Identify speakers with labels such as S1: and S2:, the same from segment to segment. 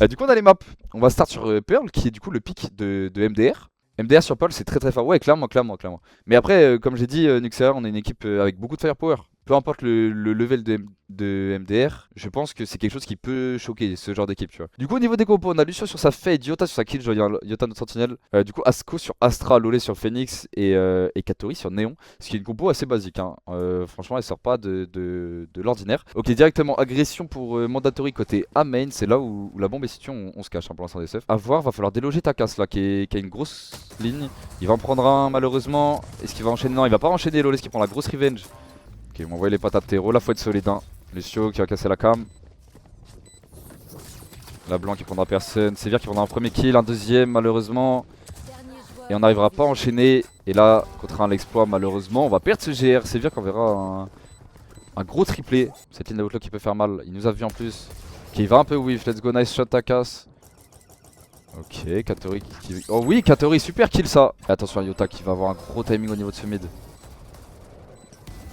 S1: Du coup on a les maps. On va start sur Pearl qui est du coup le pic de MDR. MDR sur Pearl c'est très fort. Ouais clairement. Mais après comme j'ai dit Nuxer on est une équipe avec beaucoup de firepower. Peu importe le level de MDR, je pense que c'est quelque chose qui peut choquer ce genre d'équipe, tu vois. Du coup, au niveau des compos, on a Lucio sur sa Fade, Yota sur sa Kill, Yota notre sentinelle. Du coup, Asko sur Astra, Lolé sur Phoenix et Katori sur Néon. Ce qui est une compo assez basique, hein. Franchement, elle sort pas de l'ordinaire. Ok, directement agression pour Mandatory côté A main, c'est là où la bombe est située, on se cache hein, pour l'instant des SF. A voir, va falloir déloger Takas là, qui a une grosse ligne. Il va en prendre un malheureusement. Est-ce qu'il va enchaîner? Non, il va pas enchaîner Lolé, qui prend la grosse revenge. Ok, on va envoyer les patates terreau, là faut être solide hein. Lucio qui va casser la cam. La blanc qui prendra personne. Sévère qui prendra un premier kill, un deuxième malheureusement. Et on n'arrivera pas à enchaîner. Et là, contre un l'exploit malheureusement, on va perdre ce GR. Sévère qu'on verra un gros triplé. Cette ligne d'outlock qui peut faire mal. Il nous a vu en plus. Ok, il va un peu whiff. Let's go, nice shot Takas. Ok, Katori qui... Oh oui, Katori, super kill ça. Et attention à Yota qui va avoir un gros timing au niveau de ce mid.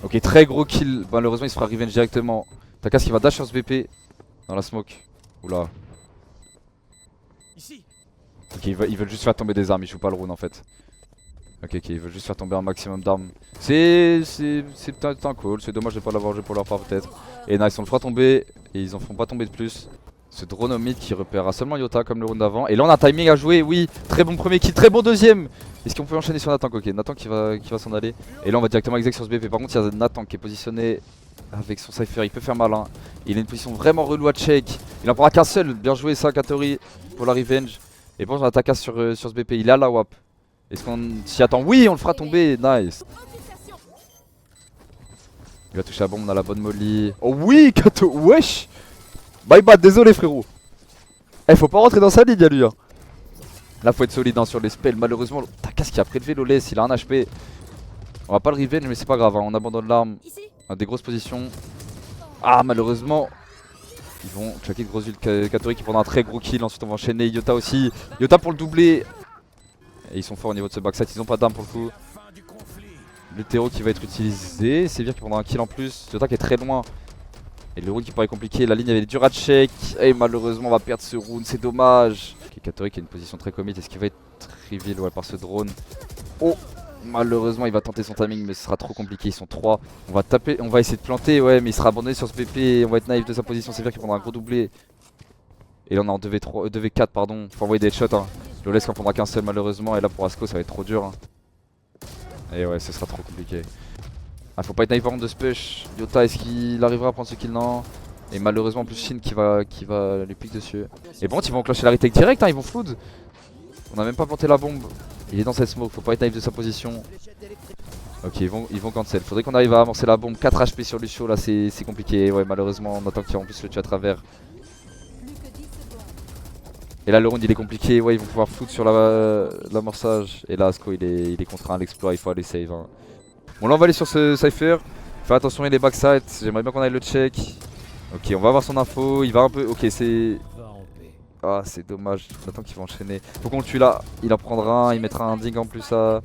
S1: Ok, très gros kill. Malheureusement, il se fera revenge directement. Takas qui va dash sur ce BP dans la smoke. Oula. Ok, ils veulent juste faire tomber des armes. Ils jouent pas le rune en fait. Ok, ils veulent juste faire tomber un maximum d'armes. C'est peut-être un call. C'est dommage de pas l'avoir joué pour leur part peut-être. Et nice, on le fera tomber. Et ils en font pas tomber de plus. Ce drone au mid qui repérera seulement Yota comme le round d'avant. Et là, on a un timing à jouer. Oui, très bon premier kill, très bon deuxième. Est-ce qu'on peut enchaîner sur Nathan? Ok, Nathan qui va s'en aller. Et là on va directement exec sur ce BP. Par contre il y a Nathan qui est positionné avec son cypher, il peut faire mal hein. Il a une position vraiment relou à check. Il en prendra qu'un seul, bien joué ça Katori pour la revenge. Et bon on attaque sur ce BP, il est à la WAP. Est-ce qu'on s'y attend? Oui on le fera tomber, nice. Il va toucher la bombe, on a la bonne molly. Oh oui Kato, wesh. Bye bye, désolé frérot. Eh faut pas rentrer dans sa ligne à lui hein. Là faut être solide hein, sur les spells, malheureusement Takas qui a prélevé Lolès, il a un HP. On va pas le revenge mais c'est pas grave hein. On abandonne l'arme. On a des grosses positions. Ah malheureusement ils vont claquer de grosses villes. Katori qui prendra un très gros kill. Ensuite on va enchaîner Yota aussi. Yota pour le doubler. Et ils sont forts au niveau de ce backside, ils ont pas d'armes pour le coup. Le terreau qui va être utilisé. Sévère qui prendra un kill en plus. Yota qui est très loin. Et le round qui paraît compliqué, la ligne avait dur à check. Et malheureusement on va perdre ce round, c'est dommage. Ok, Katori qui a une position très commit, est-ce qu'il va être reveal ouais, par ce drone? Oh malheureusement il va tenter son timing mais ce sera trop compliqué, ils sont 3. On va taper, on va essayer de planter ouais mais il sera abandonné sur ce BP. On va être naïf de sa position, c'est vrai qu'il prendra un gros doublé. Et là on est en 2v3, 2v4 pardon, faut envoyer des headshots hein. Le laisse qu'en prendra qu'un seul malheureusement. Et là pour Asko ça va être trop dur hein. Et ouais ce sera trop compliqué. Ah faut pas être naïf par contre de ce push. Yota est-ce qu'il arrivera à prendre ce kill? Non. Et malheureusement en plus Shin qui va lui pique dessus. Et bon ils vont enclencher la retake direct hein, ils vont flood. On a même pas planté la bombe. Il est dans cette smoke, faut pas être naïf de sa position. Ok ils vont cancel. Faudrait qu'on arrive à amorcer la bombe. 4 HP sur Lucio là c'est compliqué. Ouais malheureusement on attend qu'il en plus le tue à travers. Et là le round il est compliqué, ouais ils vont pouvoir flood sur l'amorçage. Et là Asko il est contraint à l'exploit, il faut aller save hein. Bon là on va aller sur ce cypher. Faire attention il est backside, j'aimerais bien qu'on aille le check. Ok on va avoir son info, il va un peu, ok c'est... Ah c'est dommage, j'attends qu'il va enchaîner. Faut qu'on le tue là, il en prendra un, il mettra un ding en plus à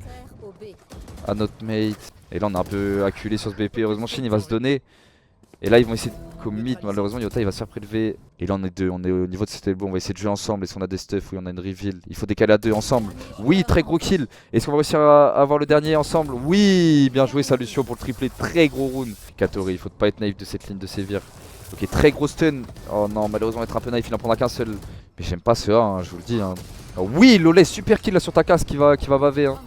S1: notre mate. Et là on est un peu acculé sur ce BP, heureusement Shin il va se donner. Et là ils vont essayer de commit, malheureusement Yota il va se faire prélever. Et là on est deux, on est au niveau de cet elbow, on va essayer de jouer ensemble. Est-ce qu'on a des stuff? Oui on a une reveal, il faut décaler à deux ensemble. Oui très gros kill. Est-ce qu'on va réussir à avoir le dernier ensemble? Oui bien joué Lucio pour le triplé, très gros round. Katori, il faut pas être naïf de cette ligne de sévir. Ok très gros stun. Oh non malheureusement être un peu naïf, il en prendra qu'un seul. Mais j'aime pas ce A hein, je vous le dis hein. Oh, oui Lolé super kill là sur Takas qui va baver hein.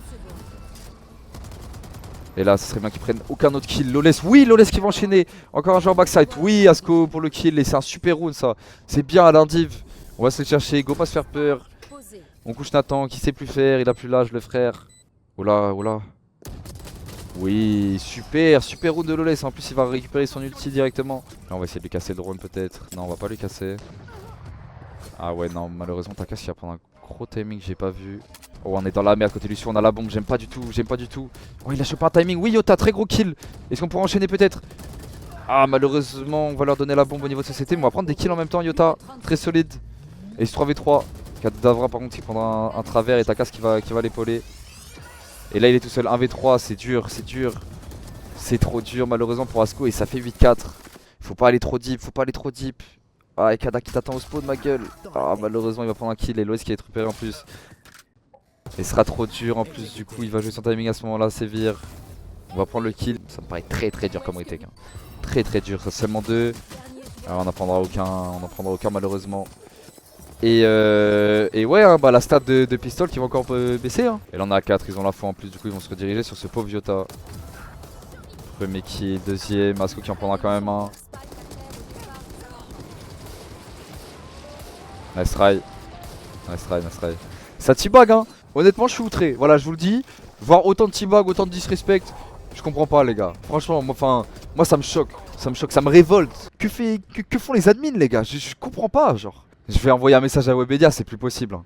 S1: Et là, ce serait bien qu'ils prennent aucun autre kill. Lolès, oui, Lolès qui va enchaîner. Encore un joueur backside. Oui, Asko pour le kill. Et c'est un super round ça. C'est bien à l'indiv. On va se le chercher. Go pas se faire peur. On couche Nathan qui sait plus faire. Il a plus l'âge, le frère. Oula, oula. Oui, super round de Lolès. En plus, il va récupérer son ulti directement. Là, on va essayer de lui casser le drone peut-être. Non, on va pas lui casser. Ah ouais, non, malheureusement, Takas il va prendre un gros timing que j'ai pas vu. Oh on est dans la merde côté Lucio, on a la bombe, j'aime pas du tout, Oh il a chopé un timing, oui Yota, très gros kill. Est-ce qu'on pourra enchaîner peut-être? Ah malheureusement on va leur donner la bombe au niveau de société. Mais on va prendre des kills en même temps Yota, très solide. Et ce 3v3, Kadavra par contre qui prendra un travers et Takas qui va l'épauler. Et là il est tout seul, 1v3, c'est dur. C'est trop dur malheureusement pour Asko et ça fait 8-4. Faut pas aller trop deep, Ah, et Kada qui t'attend au spawn, ma gueule. Ah, malheureusement, il va prendre un kill et Loïs qui va être repéré en plus. Et ce sera trop dur en plus, du coup, il va jouer son timing à ce moment-là, sévir. On va prendre le kill. Ça me paraît très dur comme retake. Hein. Très dur, ça seulement 2. Alors, on n'en prendra aucun malheureusement. Et ouais, hein, bah la stat de pistol qui va encore baisser. Hein. Et là, on a 4, ils ont la foi en plus, du coup, ils vont se rediriger sur ce pauvre Yota. Premier kill, deuxième, Asko qui en prendra quand même un. Nice try. Nice try. Ça T-bag hein. Honnêtement je suis outré. Voilà je vous le dis. Voir autant de T-bag, autant de disrespect. Je comprends pas les gars. Franchement moi ça me choque. Ça me révolte. Que font les admins les gars, je comprends pas genre. Je vais envoyer un message à Webedia, c'est plus possible. Hein.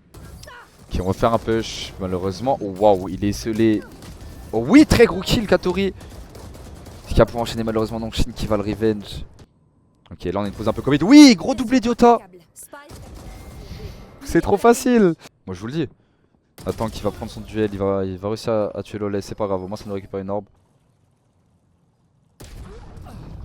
S1: Ok on va faire un push. Malheureusement. Oh waouh il est scellé. Oh oui très gros kill Katori. Qui va pouvoir enchaîner malheureusement donc Shin qui va le revenge. Ok là on est posé un peu Covid. Oui gros doublé d'Yota. C'est trop facile. Moi je vous le dis. Attends qu'il va prendre son duel, il va réussir à tuer Lolé, c'est pas grave, au moins ça nous récupère une orbe.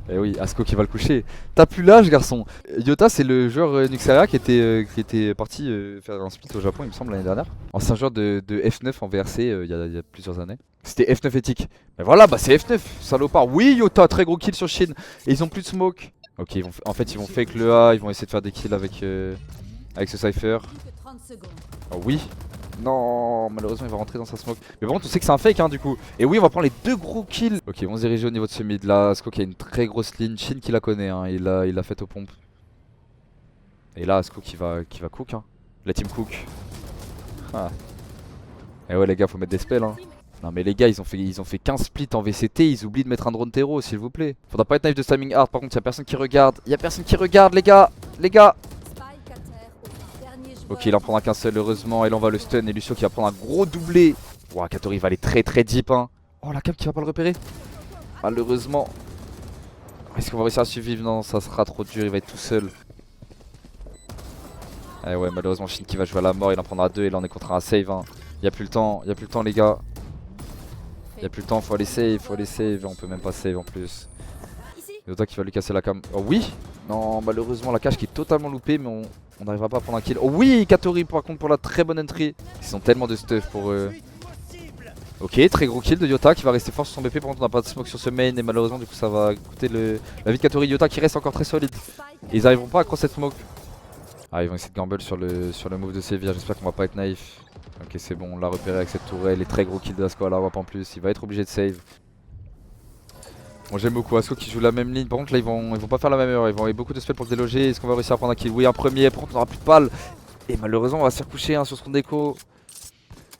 S1: Eh oui, Asko qui va le coucher. T'as plus l'âge garçon. Yota c'est le joueur Nuxeria qui était parti faire un split au Japon il me semble l'année dernière. Ancien joueur de F9 en VRC il y a plusieurs années. C'était F9 éthique. Mais voilà bah c'est F9, salopard. Oui Yota, très gros kill sur Shin. Et ils ont plus de smoke. Ok en fait ils vont fake le A, ils vont essayer de faire des kills avec ce Cypher. Oh oui. Non, malheureusement il va rentrer dans sa smoke. Mais par contre on sait que c'est un fake hein du coup. Et oui on va prendre les 2 gros kills. Ok on se dirige au niveau de ce mid là. Asko qui a une très grosse ligne. Shin qui la connaît hein. Il l'a fait aux pompes. Et là Asko qui va cook hein. La team cook. Ah. Et ouais les gars faut mettre des spells hein. Non mais les gars ils ont fait 15 splits en VCT. Ils oublient de mettre un drone terreau s'il vous plaît. Faudra pas être naïf de timing hard. Par contre y'a personne qui regarde. Y'a personne qui regarde les gars. Les gars. Ok il en prendra qu'un seul heureusement. Et là on va le stun et Lucio qui va prendre un gros doublé. Ouah Katori va aller très deep hein. Oh la cap qui va pas le repérer. Malheureusement. Est-ce qu'on va réussir à survivre? Non ça sera trop dur, il va être tout seul. Eh ouais malheureusement Shin qui va jouer à la mort, il en prendra 2 et là on est contre un save hein. Y'a plus le temps les gars. Y'a plus le temps, faut aller save, on peut même pas save en plus. Yota qui va lui casser la cam. Oh oui. Non malheureusement la cage qui est totalement loupée mais on n'arrivera pas à prendre un kill. Oh oui Katori par contre pour la très bonne entry. Ils ont tellement de stuff pour eux. Ok très gros kill de Yota qui va rester fort sur son BP. Par contre on n'a pas de smoke sur ce main et malheureusement du coup ça va coûter la vie de Katori. Yota qui reste encore très solide. Et ils arriveront pas à cross cette smoke. Ah ils vont essayer de gamble sur le move de Sévir. J'espère qu'on va pas être naïf. Ok c'est bon on l'a repéré avec cette tourelle. Et très gros kill de Asko à la WAP en plus. Il va être obligé de save. Bon j'aime beaucoup Asko qui joue la même ligne. Par contre là ils vont pas faire la même erreur. Ils vont avoir beaucoup de spells pour le déloger. Est-ce qu'on va réussir à prendre un kill? Oui un premier. Par contre on aura plus de balles. Et malheureusement on va se faire coucher hein, sur son déco.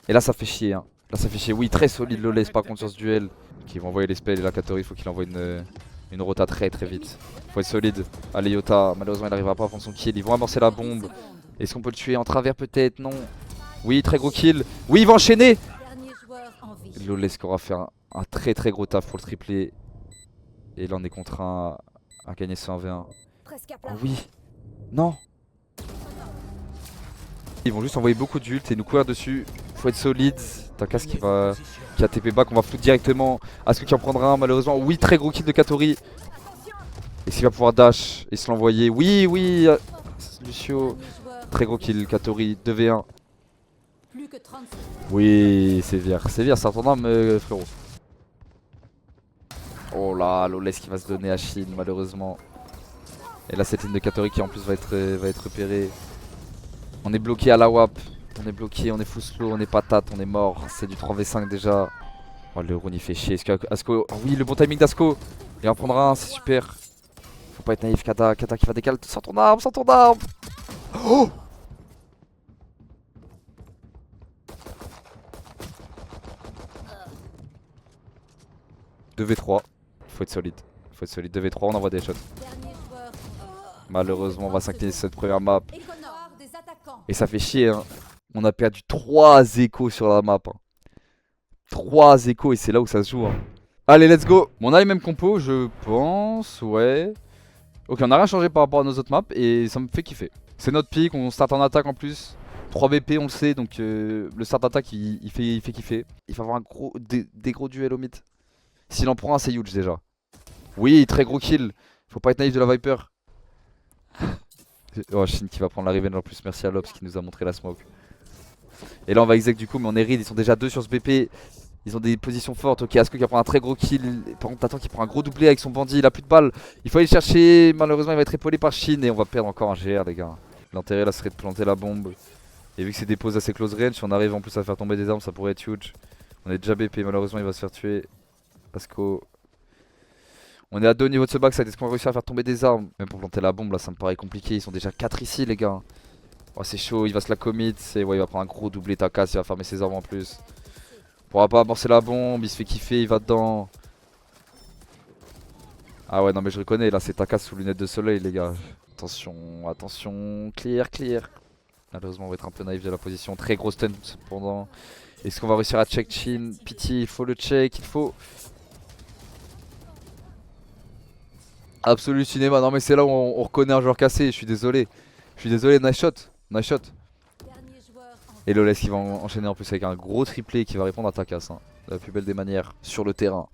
S1: Et là ça fait chier hein. Là ça fait chier. Oui très solide Lolès par contre sur ce duel. Qui vont envoyer les spells et là Katori il faut qu'il envoie une rota très vite. Faut être solide. Allez Yota. Malheureusement il n'arrivera pas à prendre son kill. Ils vont amorcer la bombe. Est-ce qu'on peut le tuer en travers peut-être? Non. Oui très gros kill. Oui il va enchaîner. Lolès qui aura fait un très gros taf pour le tripler. Et là on est contraint à gagner ce 1v1. Oh oui. Non. Ils vont juste envoyer beaucoup d'ult et nous courir dessus. Faut être solide. Takas qui a TP back, on va flout directement. Asko qui en prendra un malheureusement. Oui très gros kill de Katori. Et s'il va pouvoir dash et se l'envoyer. Oui Lucio. Très gros kill Katori 2v1. Oui Sévir ça retourne un frérot. Oh là Lolès qui va se donner à Shin malheureusement. Et là cette ligne de Katori qui en plus va être repérée. On est bloqué à la WAP. On est bloqué, on est full slow, on est patate, on est mort. C'est du 3v5 déjà. Oh le run il fait chier. Est-ce que Asko. Oh oui le bon timing d'Asko. Il en prendra un, c'est super. Faut pas être naïf Kata qui va décaler sans ton arme, Oh 2v3. Faut être solide. 2v3, on envoie des shots. Malheureusement on va s'incliner sur cette première map. Et ça fait chier hein. On a perdu 3 échos sur la map hein. 3 échos et c'est là où ça se joue hein. Allez let's go. Bon, on a les mêmes compos je pense. Ouais. Ok on a rien changé par rapport à nos autres maps. Et ça me fait kiffer. C'est notre pick, on start en attaque en plus. 3 BP on le sait donc le start d'attaque il fait kiffer. Il faut avoir des gros duels au mid. S'il en prend un c'est huge déjà. Oui très gros kill. Faut pas être naïf de la Viper. Oh, Shin qui va prendre la revenge en plus, merci à Lobs qui nous a montré la smoke. Et là on va exec du coup, mais on est read, ils sont déjà 2 sur ce BP. Ils ont des positions fortes. Ok, Asko qui va prendre un très gros kill. Par contre, Tatan qui prend un gros doublé avec son bandit. Il a plus de balles. Il faut aller le chercher. Malheureusement, il va être épaulé par Shin et on va perdre encore un GR, les gars. L'intérêt là serait de planter la bombe. Et vu que c'est des poses assez close range, si on arrive en plus à faire tomber des armes, ça pourrait être huge. On est déjà BP. Malheureusement, il va se faire tuer. Asko. On est à 2 au niveau de ce backside. Est-ce qu'on va réussir à faire tomber des armes? Même pour planter la bombe, là, ça me paraît compliqué. Ils sont déjà 4 ici, les gars. Oh, c'est chaud. Il va se la commit. Ouais, il va prendre un gros doublé Takas. Il va farmer ses armes en plus. Pourra pas amorcer la bombe, il se fait kiffer, il va dedans. Ah ouais non mais je reconnais, là c'est Takas sous lunettes de soleil les gars. Attention, attention, clear, clear. Malheureusement on va être un peu naïf de la position, très gros stun cependant. Est-ce qu'on va réussir à check Shin? Pity, il faut le check, il faut... Absolu cinéma, non mais c'est là où on reconnaît un joueur cassé, je suis désolé. Je suis désolé, nice shot, nice shot. Et Loles qui va enchaîner en plus avec un gros triplé qui va répondre à Takas, hein. De la plus belle des manières, sur le terrain.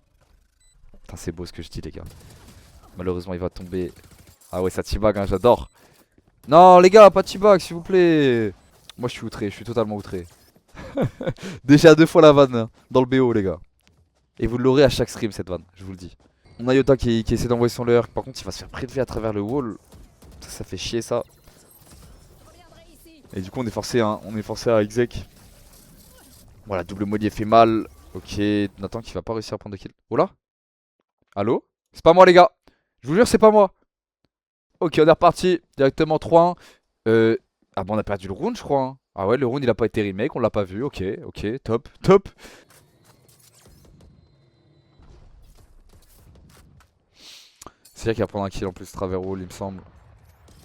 S1: Putain c'est beau ce que je dis les gars. Malheureusement il va tomber. Ah ouais ça T-bag hein, j'adore. Non les gars pas T-bag s'il vous plaît. Moi je suis outré, je suis totalement outré. Déjà 2 fois la vanne hein, dans le BO les gars. Et vous l'aurez à chaque stream cette vanne, je vous le dis. On a Yota qui essaie d'envoyer son leurk. Par contre il va se faire prélever à travers le wall. Ça fait chier ça. Et du coup on est forcé, hein, à exec. Voilà double mollier fait mal. Ok Nathan qui va pas réussir à prendre de kill. Oh là. Allo? C'est pas moi les gars. Je vous jure c'est pas moi. Ok on est reparti directement 3-1. Ah bon on a perdu le round je crois hein. Ah ouais le round il a pas été remake, on l'a pas vu. Ok ok top top. C'est vrai qu'il va prendre un kill en plus travers wall il me semble.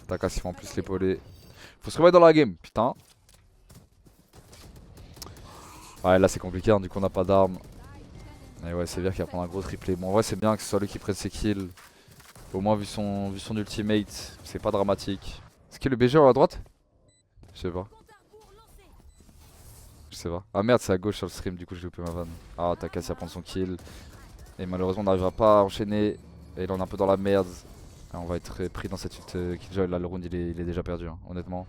S1: Takas il va en plus l'épauler. Faut se remettre dans la game putain. Ouais là c'est compliqué hein, du coup on n'a pas d'armes. Et ouais c'est bien qu'il va prendre un gros triplé. Bon en vrai c'est bien que ce soit lui qui prenne ses kills. Au moins vu son ultimate c'est pas dramatique. Est-ce qu'il y a le BG à droite? Je sais pas. Je sais pas. Ah merde c'est à gauche sur le stream du coup j'ai loupé ma vanne. Ah Takas il va prendre son kill. Et malheureusement on n'arrivera pas à enchaîner. Et là on est un peu dans la merde. Ah, on va être pris dans cette ult killjoy. Là le round il est déjà perdu hein, honnêtement.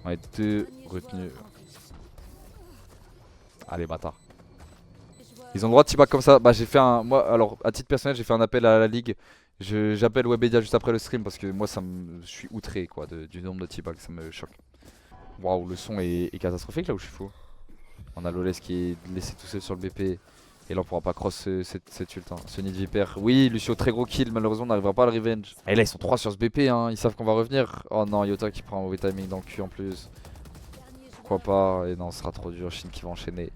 S1: On va être 2 retenus. Allez bâtard. Ils ont le droit de t-back comme ça. Bah j'ai fait un... Moi alors à titre personnel j'ai fait un appel à la ligue. J'appelle Webedia juste après le stream parce que moi je suis outré quoi du nombre de t-back, ça me choque. Waouh le son est catastrophique là où je suis fou. On a Loles qui est laissé tout seul sur le BP. Et là on pourra pas cross cette ult hein. Ce nid de vipère. Oui Lucio très gros kill, malheureusement on n'arrivera pas à le revenge. Et là ils sont 3 sur ce BP hein, ils savent qu'on va revenir. Oh non Yota qui prend un mauvais timing dans le cul en plus. Pourquoi pas? Et non ce sera trop dur, Shin qui va enchaîner.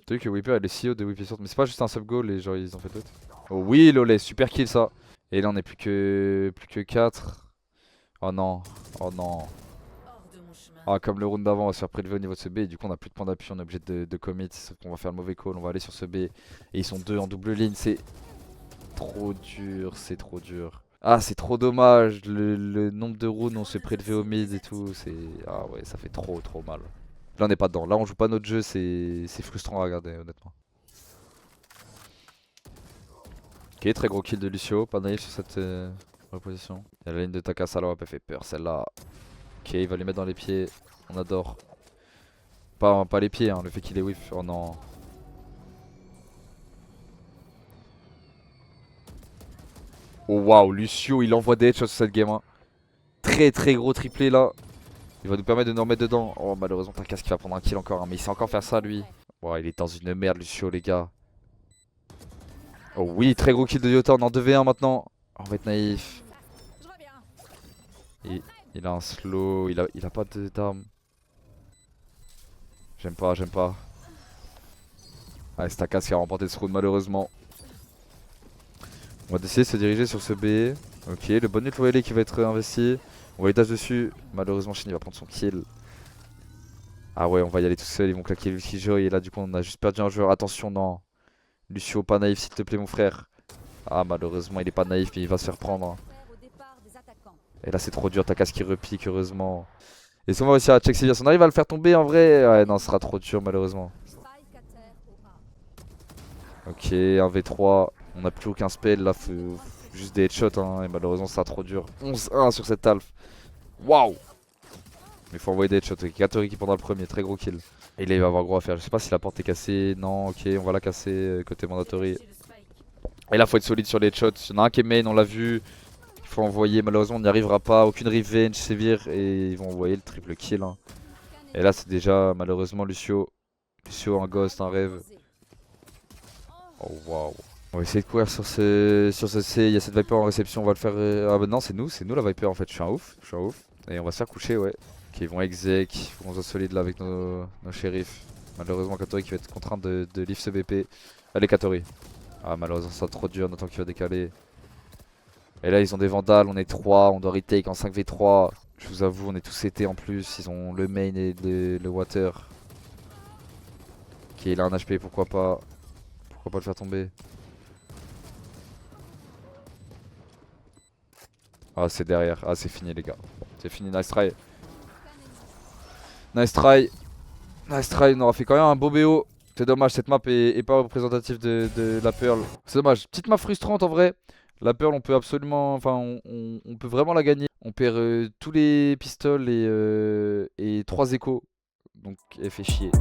S1: T'as vu que Whipper elle est si haut de Whipper mais c'est pas juste un sub goal et genre ils ont fait d'autres. Oh oui Loles, super kill ça. Et là on est plus que 4. Oh non, oh non. Ah comme le round d'avant on va se faire prélever au niveau de ce B et du coup on a plus de points d'appui, on est obligé de commit. Sauf qu'on va faire le mauvais call, on va aller sur ce B. Et ils sont 2 en double ligne, c'est trop dur, c'est trop dur. Ah c'est trop dommage, le nombre de rounds on se fait prélever au mid et tout, c'est... Ah ouais ça fait trop mal. Là on est pas dedans, là on joue pas notre jeu, c'est frustrant à regarder honnêtement. Ok très gros kill de Lucio, pas naïf sur cette reposition. Il y a la ligne de Takasalo, elle fait peur celle-là. Ok il va lui mettre dans les pieds, on adore. Pas les pieds hein, le fait qu'il est whiff, oh non. Oh waouh Lucio il envoie des headshots sur cette game hein. Très gros triplé là. Il va nous permettre de nous remettre dedans. Oh malheureusement Takas qui va prendre un kill encore hein, mais il sait encore faire ça lui. Wow il est dans une merde Lucio les gars. Oh oui très gros kill de Yota, on est en 2v1 maintenant. Oh, on va être naïf. Il a un slow, il a pas d'armes. J'aime pas. Ouais c'est Takas qui a remporté ce round malheureusement. On va essayer de se diriger sur ce B. Ok le bon ult OLE qui va être investi. On va les dash dessus. Malheureusement Shin il va prendre son kill. Ah ouais on va y aller tout seul, ils vont claquer le Killjoy. Et là du coup on a juste perdu un joueur. Attention non. Lucio pas naïf s'il te plaît mon frère. Ah malheureusement il est pas naïf mais il va se faire prendre. Et là c'est trop dur, Takas qui repique heureusement. Et si on va réussir à check Sylvia, si on arrive à le faire tomber en vrai, ouais non ce sera trop dur malheureusement. Ok 1v3, on n'a plus aucun spell là, faut juste des headshots hein, et malheureusement ça sera trop dur. 11-1 sur cette alpha. Waouh. Mais faut envoyer des headshots. Katori qui prendra le premier, très gros kill. Et là il va avoir gros à faire. Je sais pas si la porte est cassée. Non, ok, on va la casser côté mandatory. Et là faut être solide sur les headshots. Il y en a un qui est main, on l'a vu. Il faut envoyer, malheureusement on n'y arrivera pas. Aucune revenge, sévère. Et ils vont envoyer le triple kill. Hein. Et là c'est déjà malheureusement Lucio. Lucio, un ghost, un rêve. Oh waouh. On va essayer de courir sur ce C. Il y a cette Viper en réception, on va le faire. Ah bah non, c'est nous la Viper en fait. Je suis un ouf. Et on va se faire coucher, ouais. Ok, ils vont exec. Ils vont se solide là avec nos shérifs. Malheureusement, Katori qui va être contraint de leave ce BP. Allez, Katori. Ah, malheureusement, ça trop dur. On attend qu'il va décaler. Et là, ils ont des vandales. On est 3. On doit retake en 5v3. Je vous avoue, on est tous CT en plus. Ils ont le main et le water. Ok, il a un HP, pourquoi pas. Pourquoi pas le faire tomber. Ah, c'est derrière. Ah, c'est fini, les gars. C'est fini. Nice try. Nice try. Nice try. On aura fait quand même un beau BO. C'est dommage, cette map est pas représentative de la Pearl. C'est dommage. Petite map frustrante en vrai. La Pearl, on peut absolument. Enfin, on peut vraiment la gagner. On perd tous les pistoles et 3 échos. Donc, elle fait chier.